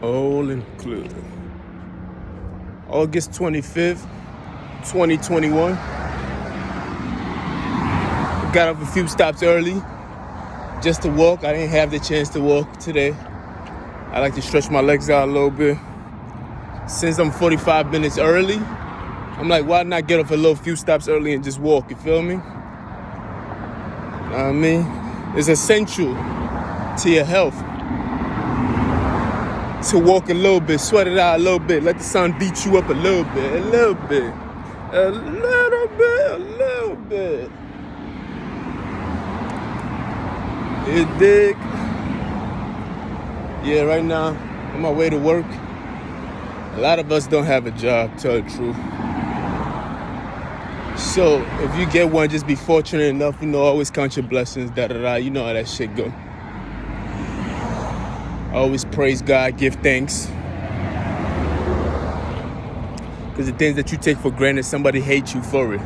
All included. August 25th, 2021. Got up a few stops early just to walk. I didn't have the chance to walk today. I like to stretch my legs out a little bit. Since I'm 45 minutes early, I'm like, why not get off a little few stops early and just walk? You feel me? I mean, it's essential to your health to walk a little bit, sweat it out a little bit, let the sun beat you up a little bit, a little bit, a little bit, a little bit. You dig? Yeah, right now, on my way to work. A lot of us don't have a job, tell the truth. So if you get one, just be fortunate enough, always count your blessings, da-da-da. You know how that shit go. Always praise God, give thanks. Because the things that you take for granted, somebody hates you for it.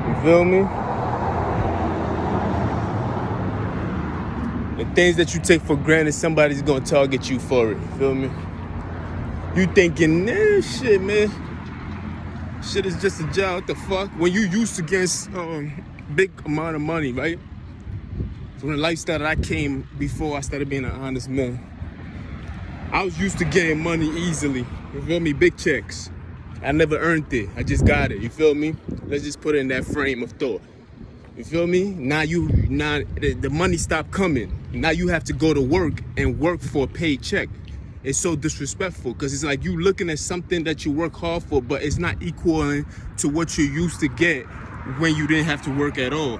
You feel me? The things that you take for granted, somebody's going to target you for it. You feel me? You thinking, shit, man. Shit is just a job. What the fuck? When you used to get big amount of money, right? So when the lifestyle that I came before I started being an honest man, I was used to getting money easily. You feel me? Big checks. I never earned it. I just got it. You feel me? Let's just put it in that frame of thought. You feel me? Now the money stopped coming. Now you have to go to work and work for a paid check. It's so disrespectful because it's like you looking at something that you work hard for, but it's not equaling to what you used to get when you didn't have to work at all.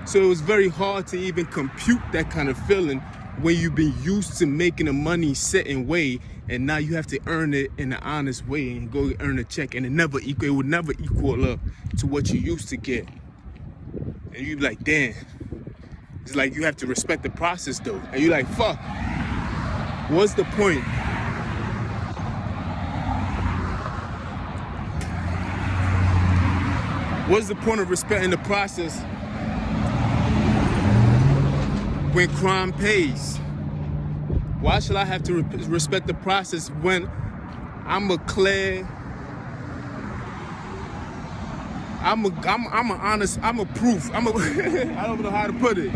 So it was very hard to even compute that kind of feeling when you've been used to making the money certain way, and now you have to earn it in an honest way and go earn a check, and it would never equal up to what you used to get. And you be like, damn. It's like you have to respect the process though. And you're like, fuck. What's the point? What's the point of respecting the process when crime pays? Why should I have to respect the process when I'm a clear, I'm a honest, I'm a proof, I don't know how to put it.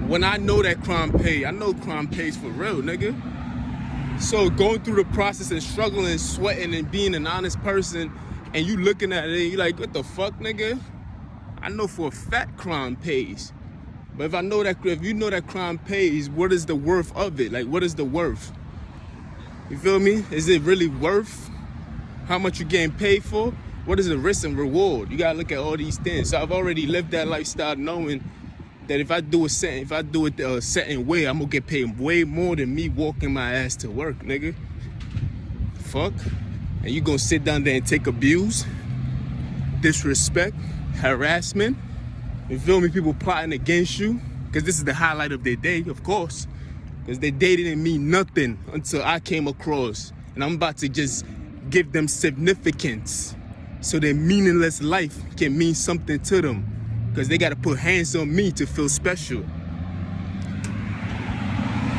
When I know that crime pays, I know crime pays for real, nigga. So going through the process and struggling and sweating and being an honest person, and you looking at it and you like, what the fuck, nigga? I know for a fact crime pays. But if you know that crime pays, what is the worth of it? Like, what is the worth? You feel me? Is it really worth how much you're getting paid for? What is the risk and reward? You gotta look at all these things. So I've already lived that lifestyle knowing that if I do it a certain way, I'm gonna get paid way more than me walking my ass to work, nigga. Fuck. And you gonna sit down there and take abuse, disrespect, harassment. You feel me? People plotting against you, because this is the highlight of their day, of course. Because their day didn't mean nothing until I came across. And I'm about to just give them significance so their meaningless life can mean something to them. Because they got to put hands on me to feel special.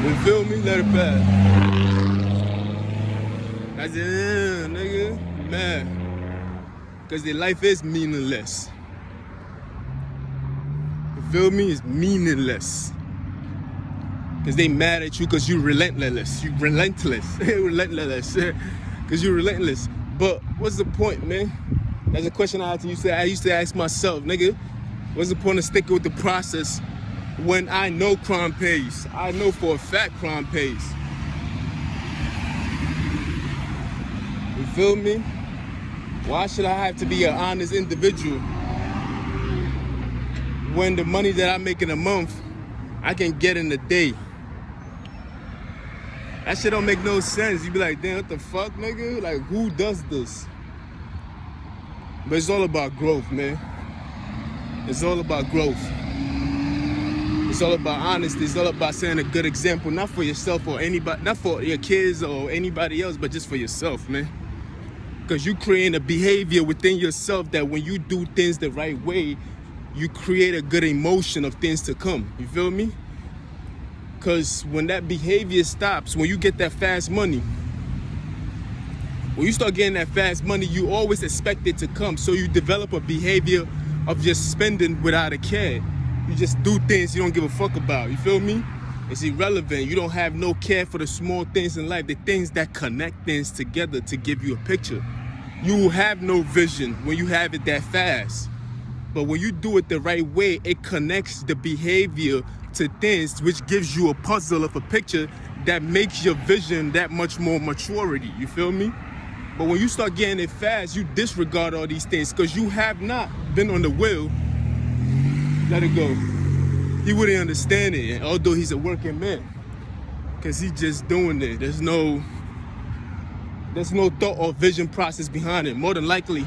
You feel me? Let it pass. I said, nigga, man. Because their life is meaningless. You feel me? It's meaningless. Because they mad at you because you relentless. You relentless. Relentless. Because you're relentless. But what's the point, man? That's a question I used to ask myself, nigga. What's the point of sticking with the process when I know crime pays? I know for a fact crime pays. You feel me? Why should I have to be an honest individual when the money that I make in a month, I can get in a day? That shit don't make no sense. You be like, damn, what the fuck, nigga? Like, who does this? But it's all about growth, man. It's all about growth. It's all about honesty. It's all about setting a good example, not for yourself or anybody, not for your kids or anybody else, but just for yourself, man. Because you create a behavior within yourself that when you do things the right way, you create a good emotion of things to come. You feel me? Because when that behavior stops, when you get that fast money, when you start getting that fast money, you always expect it to come. So you develop a behavior of just spending without a care. You just do things you don't give a fuck about. You feel me? It's irrelevant. You don't have no care for the small things in life, the things that connect things together to give you a picture. You will have no vision when you have it that fast. But when you do it the right way, it connects the behavior to things, which gives you a puzzle of a picture that makes your vision that much more maturity. You feel me? But when you start getting it fast, you disregard all these things because you have not been on the wheel. Let it go. He wouldn't understand it, and although he's a working man, because he's just doing it. There's no thought or vision process behind it. More than likely,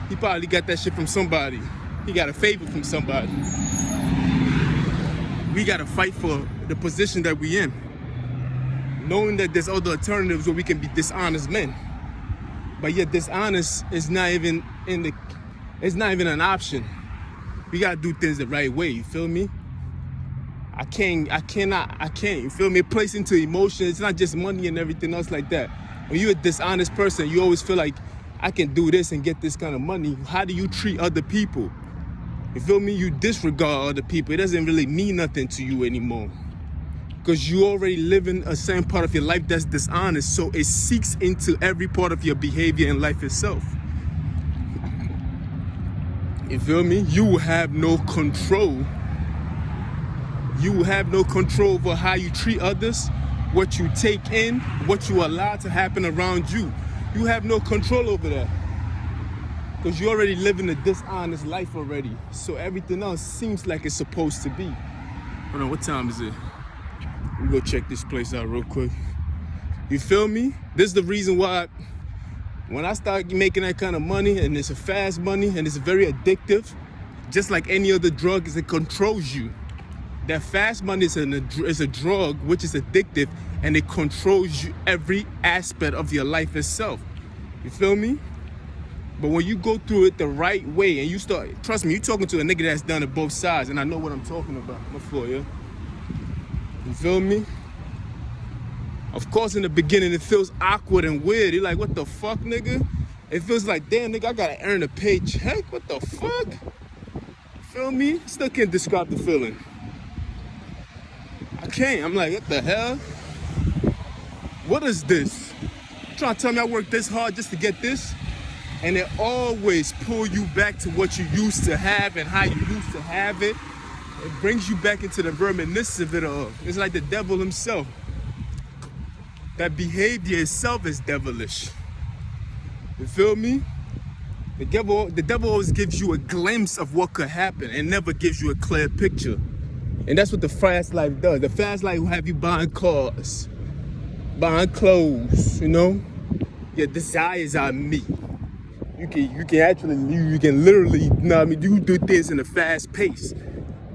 he probably got that shit from somebody. He got a favor from somebody. We gotta fight for the position that we in, knowing that there's other alternatives where we can be dishonest men. But yet dishonest is not even it's not even an option. We gotta do things the right way, you feel me? I can't, you feel me? It plays into emotion. It's not just money and everything else like that. When you're a dishonest person, you always feel like, I can do this and get this kind of money. How do you treat other people? You feel me? You disregard other people. It doesn't really mean nothing to you anymore. Because you already live in a certain part of your life that's dishonest. So it seeks into every part of your behavior in life itself. You feel me? You will have no control. You will have no control over how you treat others, what you take in, what you allow to happen around you. You have no control over that. Because you're already living a dishonest life already. So everything else seems like it's supposed to be. Hold on, what time is it? Let me go check this place out real quick. You feel me? This is the reason why when I start making that kind of money, and it's a fast money, and it's very addictive, just like any other drug, it controls you. That fast money is a drug which is addictive, and it controls you every aspect of your life itself. You feel me? But when you go through it the right way, and you start, trust me, you're talking to a nigga that's done it both sides, and I know what I'm talking about. Before, yeah? You feel me? Of course, in the beginning, it feels awkward and weird. You're like, what the fuck, nigga? It feels like, damn, nigga, I gotta earn a paycheck. What the fuck? Feel me? Still can't describe the feeling. I can't. I'm like, what the hell? What is this? You trying to tell me I worked this hard just to get this? And it always pull you back to what you used to have and how you used to have it. It brings you back into the reminiscence of it all. It's like the devil himself. That behavior itself is devilish. You feel me? The devil always gives you a glimpse of what could happen and never gives you a clear picture. And that's what the fast life does. The fast life will have you buying cars, buying clothes, you know? Your desires are meat. You can literally, you know what I mean? You do things in a fast pace.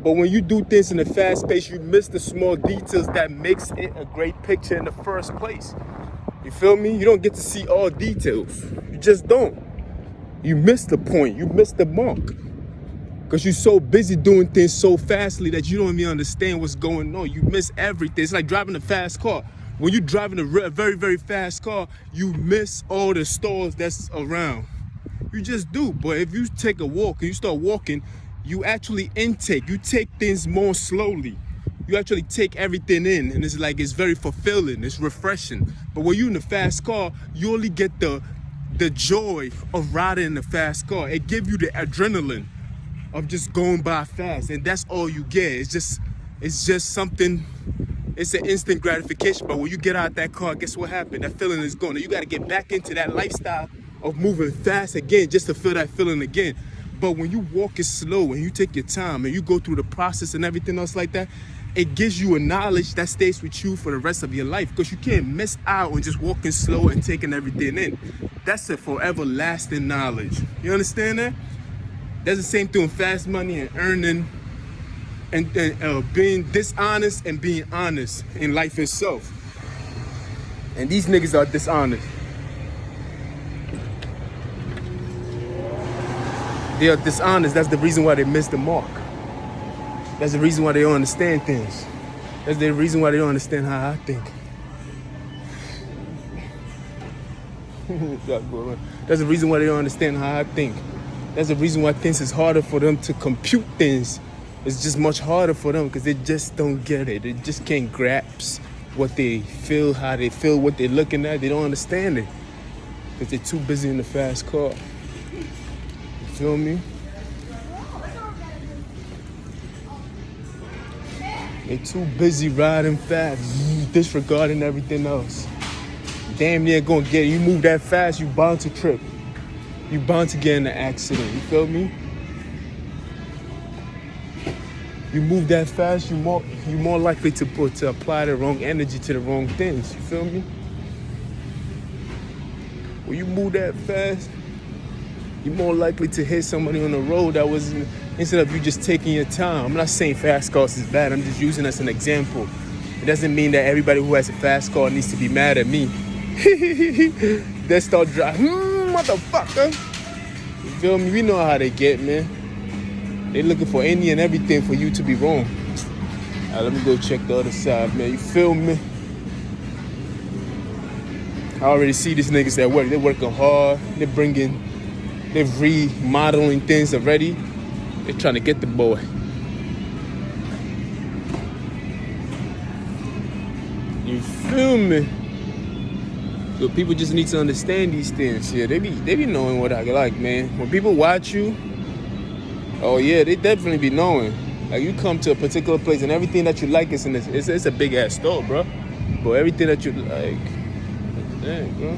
But when you do things in a fast pace, you miss the small details that makes it a great picture in the first place. You feel me? You don't get to see all details. You just don't. You miss the point. You miss the mark. Because you're so busy doing things so fastly that you don't even understand what's going on. You miss everything. It's like driving a fast car. When you're driving a very, very fast car, you miss all the stores that's around. You just do. But if you take a walk and you start walking, you actually intake. You take things more slowly. You actually take everything in, and it's like it's very fulfilling. It's refreshing. But when you're in a fast car, you only get the joy of riding in a fast car. It gives you the adrenaline of just going by fast, and that's all you get. It's just something. It's an instant gratification. But when you get out that car, guess what happened? That feeling is gone. You got to get back into that lifestyle of moving fast again, just to feel that feeling again. But when you walk it slow and you take your time and you go through the process and everything else like that, it gives you a knowledge that stays with you for the rest of your life, because you can't miss out on just walking slow and taking everything in. That's a forever lasting knowledge. You understand that? That's the same thing with fast money and earning and being dishonest and being honest in life itself. And these niggas are dishonest. They are dishonest. That's the reason why they miss the mark. That's the reason why they don't understand things. That's the reason why they don't understand how I think. That's the reason why they don't understand how I think. That's the reason why things is harder for them to compute things. It's just much harder for them because they just don't get it. They just can't grasp what they feel, how they feel, what they're looking at. They don't understand it because they're too busy in the fast car. You feel me? They're too busy riding fast, disregarding everything else. Damn near gonna get it. You move that fast, you bound to trip. You bound to get in an accident. You feel me? You move that fast, you more likely to apply the wrong energy to the wrong things. You feel me? When you move that fast, you're more likely to hit somebody on the road that was instead of you just taking your time. I'm not saying fast cars is bad. I'm just using it as an example. It doesn't mean that everybody who has a fast car needs to be mad at me. They start driving, motherfucker. You feel me? We know how they get, man. They looking for any and everything for you to be wrong. All right, let me go check the other side, man. You feel me? I already see these niggas at work. They're working hard. They're remodeling things already. They're trying to get the boy. You feel me? So people just need to understand these things. Yeah, they be knowing what I like, man. When people watch you, oh yeah, they definitely be knowing. Like you come to a particular place and everything that you like is in this. It's a big ass store, bro. But everything that you like, dang, bro.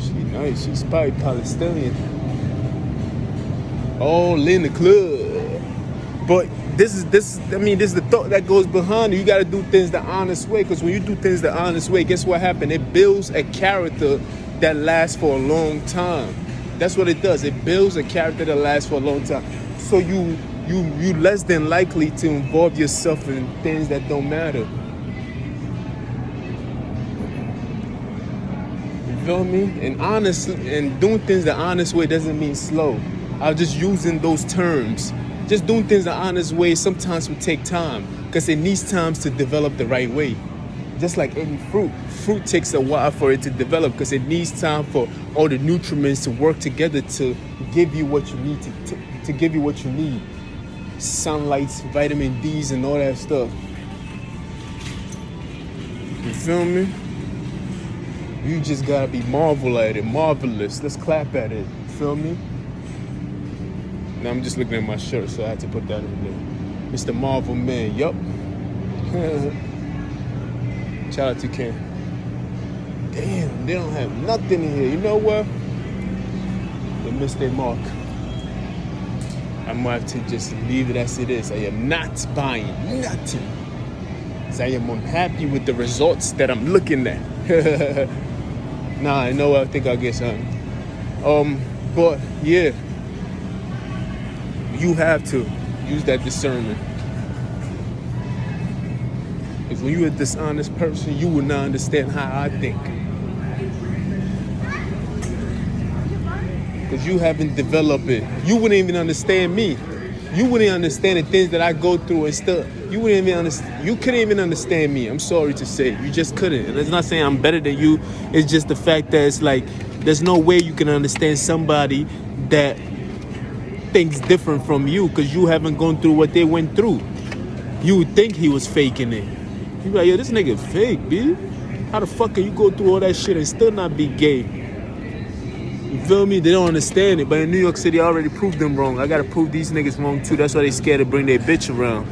She nice. She's probably Palestinian. All in the club. But this is the thought that goes behind it. You got to do things the honest way. Because when you do things the honest way, guess what happens? It builds a character that lasts for a long time. That's what it does. It builds a character that lasts for a long time. So you less than likely to involve yourself in things that don't matter. You feel me? And honestly, and doing things the honest way doesn't mean slow. I was just using those terms. Just doing things the honest way sometimes will take time because it needs time to develop the right way. Just like any fruit. Fruit takes a while for it to develop because it needs time for all the nutrients to work together to give you what you need to give you what you need. Sunlight, vitamin D's and all that stuff. You feel me? You just gotta be marvelous. Let's clap at it. You feel me? Now I'm just looking at my shirt, so I had to put that in there. Mr. Marvel Man, yup. Shout out to Ken. Damn, they don't have nothing in here. You know what? They missed their mark. I'm going to have to just leave it as it is. I am not buying nothing. Because I am unhappy with the results that I'm looking at. Nah, I know. I think I'll get something. But yeah, you have to use that discernment. Because when you're a dishonest person, you will not understand how I think. Because you haven't developed it. You wouldn't even understand me. You wouldn't understand the things that I go through and stuff. You wouldn't even understand. You couldn't even understand me. I'm sorry to say. You just couldn't. And it's not saying I'm better than you. It's just the fact that it's like, there's no way you can understand somebody that thinks different from you because you haven't gone through what they went through. You would think he was faking it. You be like, yo, this nigga fake, B. How the fuck can you go through all that shit and still not be gay? You feel me? They don't understand it. But in New York City, I already proved them wrong. I gotta prove these niggas wrong too. That's why they scared to bring their bitch around.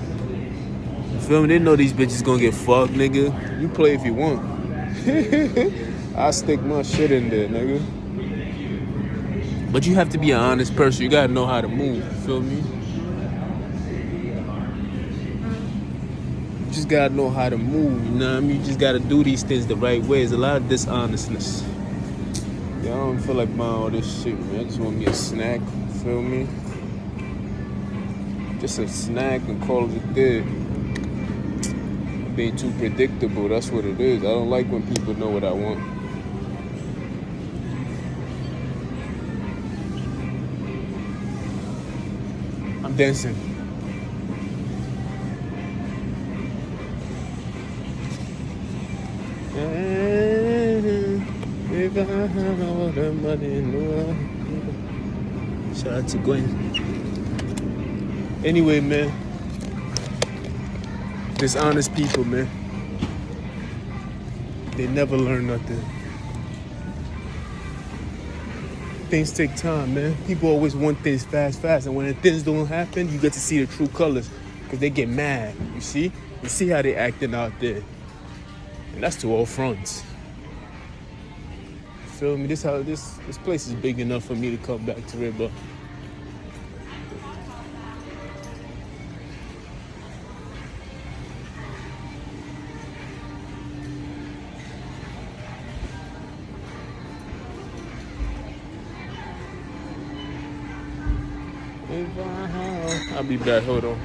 You feel me? They know these bitches gonna get fucked, nigga. You play if you want. I'll stick my shit in there, nigga. But you have to be an honest person. You gotta know how to move. You feel me? You just gotta know how to move. You know what I mean? You just gotta do these things the right way. There's a lot of dishonestness. Yeah, I don't feel like buying all this shit, man. I just want me a snack. You feel me? Just a snack and call it a day. Being too predictable, that's what it is. I don't like when people know what I want. I'm dancing. If I had all the money in the world. Shout out to Gwen. Anyway, man. Dishonest people, man. They never learn nothing. Things take time, man. People always want things fast. And when things don't happen, you get to see the true colors. Because they get mad, you see? You see how they acting out there. And that's to all fronts. You feel me? This place is big enough for me to come back to it, but I'll be back. Hold on.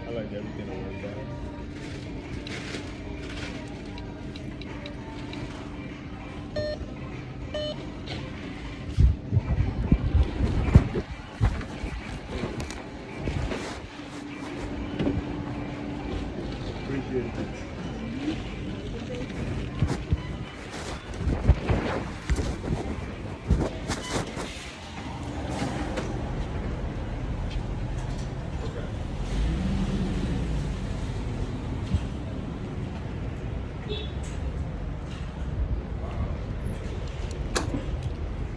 I like everything on my bag. Appreciate it.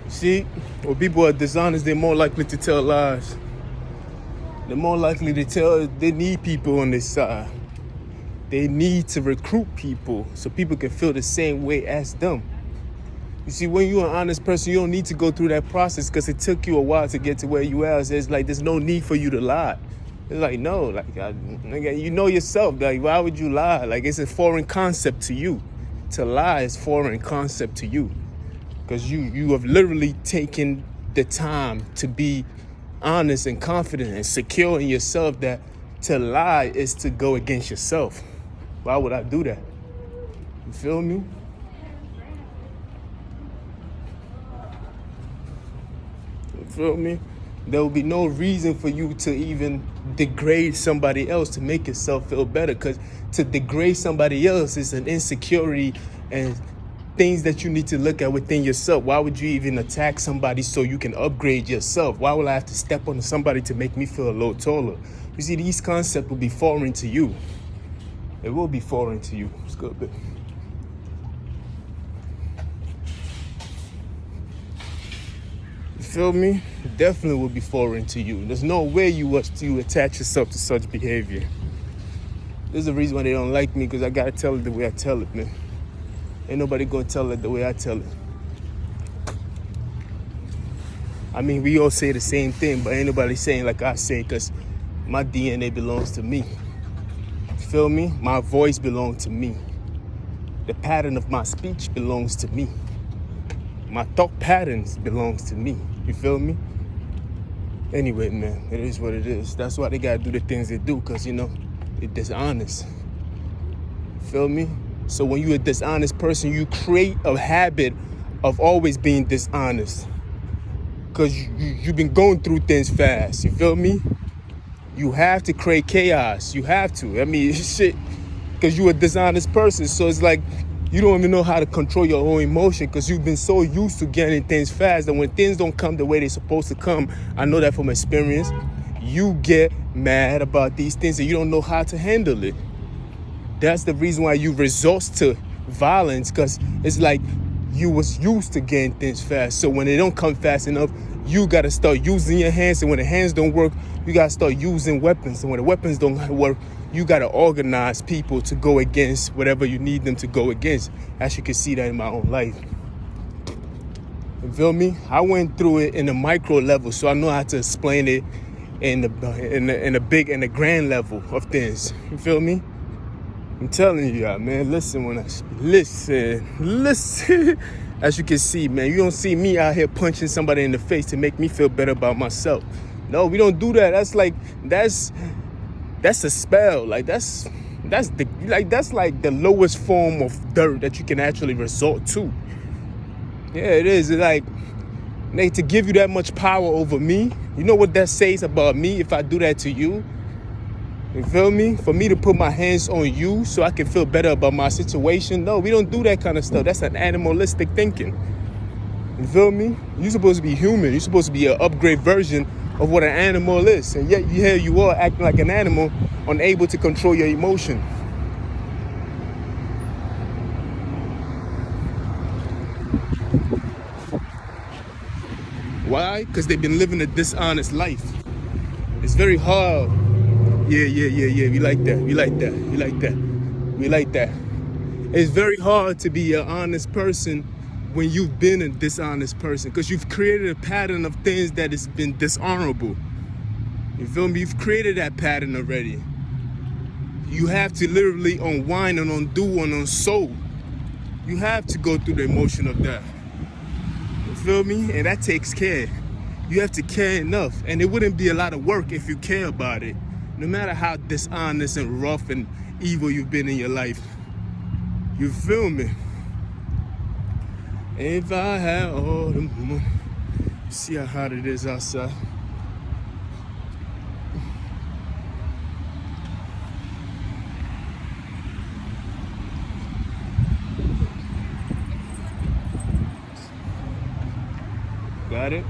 See, when people are dishonest, they're more likely to tell lies. They're more likely to tell, they need people on their side. They need to recruit people so people can feel the same way as them. You see, when you're an honest person, you don't need to go through that process because it took you a while to get to where you are. So it's like, there's no need for you to lie. It's like, no, like, you know yourself. Like, why would you lie? Like, it's a foreign concept to you. To lie is foreign concept to you. Because you have literally taken the time to be honest and confident and secure in yourself, that to lie is to go against yourself. Why would I do that? You feel me? You feel me? There will be no reason for you to even degrade somebody else to make yourself feel better, because to degrade somebody else is an insecurity and things that you need to look at within yourself. Why would you even attack somebody so you can upgrade yourself? Why would I have to step on somebody to make me feel a little taller? You see, these concepts will be foreign to you. It will be foreign to you. It's good, but you feel me? It definitely will be foreign to you. There's no way you attach yourself to such behavior. There's a reason why they don't like me, because I gotta tell it the way I tell it, man. Ain't nobody gonna tell it the way I tell it. I mean, we all say the same thing, but ain't nobody saying like I say, because my DNA belongs to me. You feel me? My voice belongs to me. The pattern of my speech belongs to me. My thought patterns belongs to me. You feel me? Anyway, man, it is what it is. That's why they gotta do the things they do, because, you know, they're dishonest. You feel me? So when you're a dishonest person, you create a habit of always being dishonest. Because you've been going through things fast. You feel me? You have to create chaos. You have to. I mean, shit. Because you're a dishonest person. So it's like you don't even know how to control your own emotion, because you've been so used to getting things fast that when things don't come the way they're supposed to come, I know that from experience, you get mad about these things and you don't know how to handle it. That's the reason why you resort to violence, because it's like you was used to getting things fast. So when they don't come fast enough, you got to start using your hands. And when the hands don't work, you got to start using weapons. And when the weapons don't work, you got to organize people to go against whatever you need them to go against. As you can see that in my own life. You feel me? I went through it in a micro level, so I know how to explain it in the big and the grand level of things. You feel me? I'm telling you, man, listen. As you can see, man, you don't see me out here punching somebody in the face to make me feel better about myself. No, we don't do that. That's a spell. Like that's like the lowest form of dirt that you can actually resort to. Yeah, it is. It's like, to give you that much power over me, you know what that says about me if I do that to you? You feel me? For me to put my hands on you so I can feel better about my situation. No, we don't do that kind of stuff. That's an animalistic thinking. You feel me? You're supposed to be human. You're supposed to be an upgrade version of what an animal is. And yet here you are acting like an animal, unable to control your emotion. Why? Because they've been living a dishonest life. It's very hard. Yeah. We like that. It's very hard to be an honest person when you've been a dishonest person, because you've created a pattern of things that has been dishonorable. You feel me? You've created that pattern already. You have to literally unwind and undo and unsoul. You have to go through the emotion of that. You feel me? And that takes care. You have to care enough. And it wouldn't be a lot of work if you care about it. No matter how dishonest and rough and evil you've been in your life. You feel me? If I had all the money. See how hot it is outside. Got it?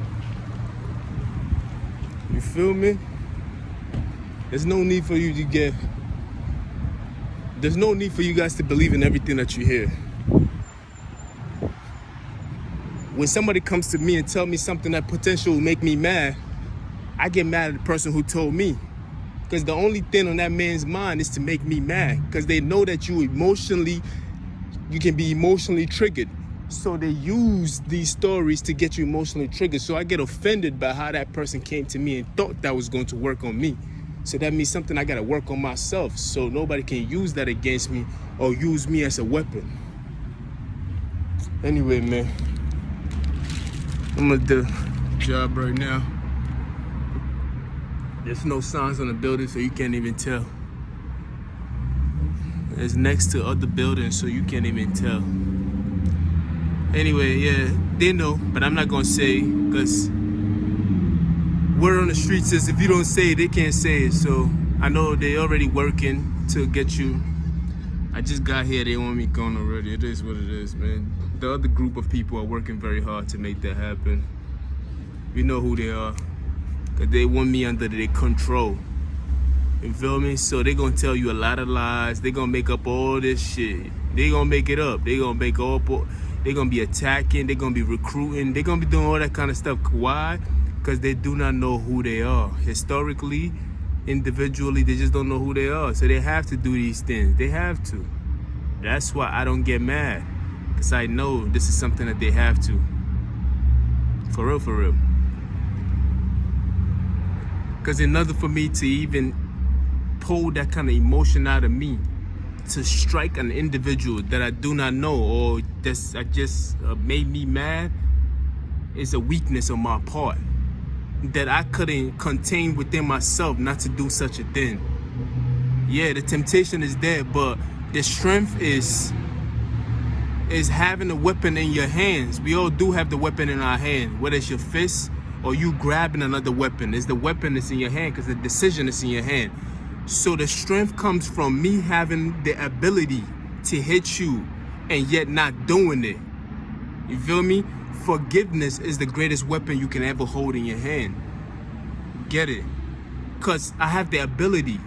You feel me? There's no need for you guys to believe in everything that you hear. When somebody comes to me and tell me something that potentially will make me mad, I get mad at the person who told me. Because the only thing on that man's mind is to make me mad. Because they know that you can be emotionally triggered. So they use these stories to get you emotionally triggered. So I get offended by how that person came to me and thought that was going to work on me. So that means something I got to work on myself, so nobody can use that against me or use me as a weapon. Anyway, man, I'm going to do a job right now. There's no signs on the building, so you can't even tell. It's next to other buildings, so you can't even tell. Anyway, yeah, they know, but I'm not going to say, because word on the street says if you don't say it, they can't say it. So I know they already working to get you. I just got here, they want me gone already. It is what it is, man. The other group of people are working very hard to make that happen. We know who they are, because they want me under their control. You feel me? So they gonna tell you a lot of lies. They gonna make up all this shit. They gonna make it up. They gonna be attacking. They gonna be recruiting. They gonna be doing all that kind of stuff. Why? Because they do not know who they are. Historically, individually, they just don't know who they are. So they have to do these things. They have to. That's why I don't get mad. Because I know this is something that they have to. For real. Because in order for me to even pull that kind of emotion out of me, to strike an individual that I do not know or that just made me mad, is a weakness on my part that I couldn't contain within myself not to do such a thing. Yeah, the temptation is there, but the strength is having a weapon in your hands. We all do have the weapon in our hand, whether it's your fist or you grabbing another weapon. It's the weapon that's in your hand because the decision is in your hand. So the strength comes from me having the ability to hit you and yet not doing it. You feel me? Forgiveness is the greatest weapon you can ever hold in your hand. Get it? Because I have the ability.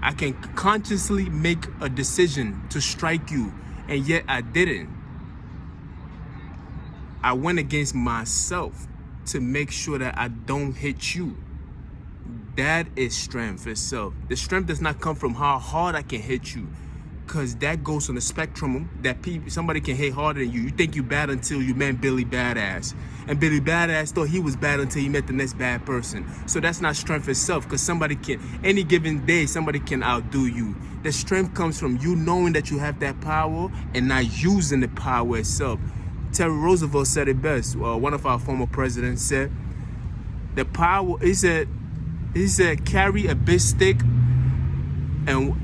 I can consciously make a decision to strike you, and yet I didn't. I went against myself. to make sure that I don't hit you. That is strength itself. The strength does not come from how hard I can hit you, because that goes on the spectrum that somebody can hit harder than you. You think you bad until you met Billy Badass. And Billy Badass thought he was bad until he met the next bad person. So that's not strength itself, because any given day, somebody can outdo you. The strength comes from you knowing that you have that power and not using the power itself. Teddy Roosevelt said it best. One of our former presidents said, the power, he said, carry a big stick and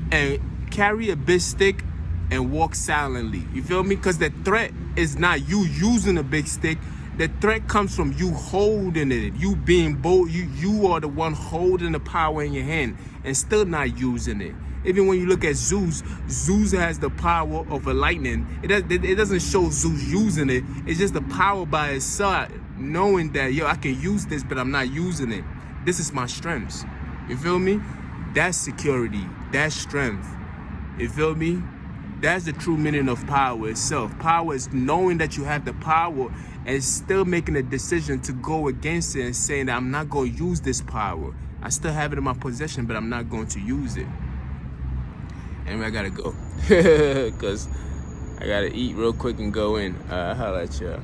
carry a big stick and walk silently. You feel me? Because the threat is not you using a big stick. The threat comes from you holding it. You being bold. You are the one holding the power in your hand and still not using it. Even when you look at Zeus has the power of a lightning. It doesn't show Zeus using it. It's just the power by itself, knowing that, I can use this, but I'm not using it. This is my strengths. You feel me? That's security. That's strength. You feel me? That's the true meaning of power itself. Power is knowing that you have the power and still making a decision to go against it and saying that I'm not going to use this power. I still have it in my possession, but I'm not going to use it. Anyway, I got to go because I got to eat real quick and go in. Holla at y'all.